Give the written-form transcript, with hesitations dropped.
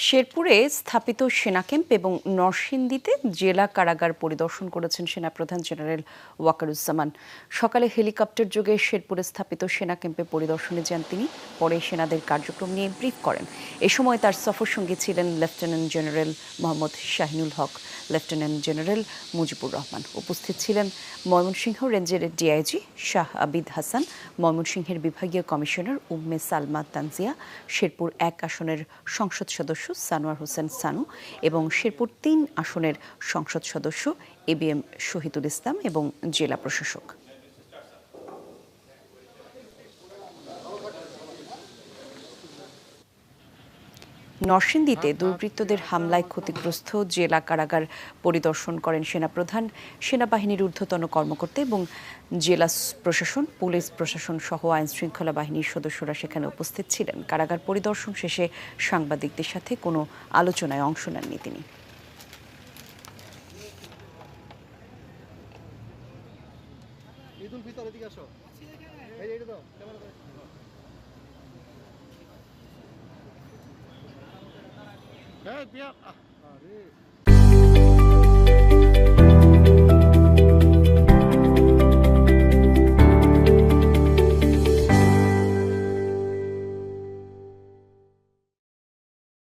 শেরপুরে স্থাপিত সেনা ক্যাম্প এবং নরসিংদীতে জেলা কারাগার পরিদর্শন করেছেন সেনাপ্রধান জেনারেল ওয়াকারুজ্জামান। সকালে হেলিকপ্টার যোগে শেরপুরে স্থাপিত সেনা ক্যাম্পে পরিদর্শনে যান তিনি। পরে সেনাদের কার্যক্রম নিয়ে ব্রিফ করেন। এ সময় তার সফর সঙ্গী ছিলেন লেফটেন্যান্ট জেনারেল মোহাম্মদ শাহিনুল হক, লেফটেন্যান্ট জেনারেল মুজিবুর রহমান। উপস্থিত ছিলেন ময়মনসিংহ রেঞ্জের ডিআইজি শাহ আবিদ হাসান, ময়মনসিংহের বিভাগীয় কমিশনার উম্মে সালমা তানজিয়া, শেরপুর ১ আসনের সংসদ সদস্য সানোয়ার হোসেন সানু এবং শেরপুর ৩ আসনের সংসদ সদস্য এবিএম শহীদুল ইসলাম এবং জেলা প্রশাসক। নরসিংদীতে দুর্বৃত্তদের হামলায় ক্ষতিগ্রস্ত জেলা কারাগার পরিদর্শন করেন সেনাপ্রধান। সেনাবাহিনীর ঊর্ধ্বতন কর্মকর্তা এবং জেলা প্রশাসন, পুলিশ প্রশাসন সহ আইন শৃঙ্খলা বাহিনীর সদস্যরা সেখানে উপস্থিত ছিলেন। কারাগার পরিদর্শন শেষে সাংবাদিকদের সাথে কোনো আলোচনায় অংশ নেননি তিনি। হ্যাঁ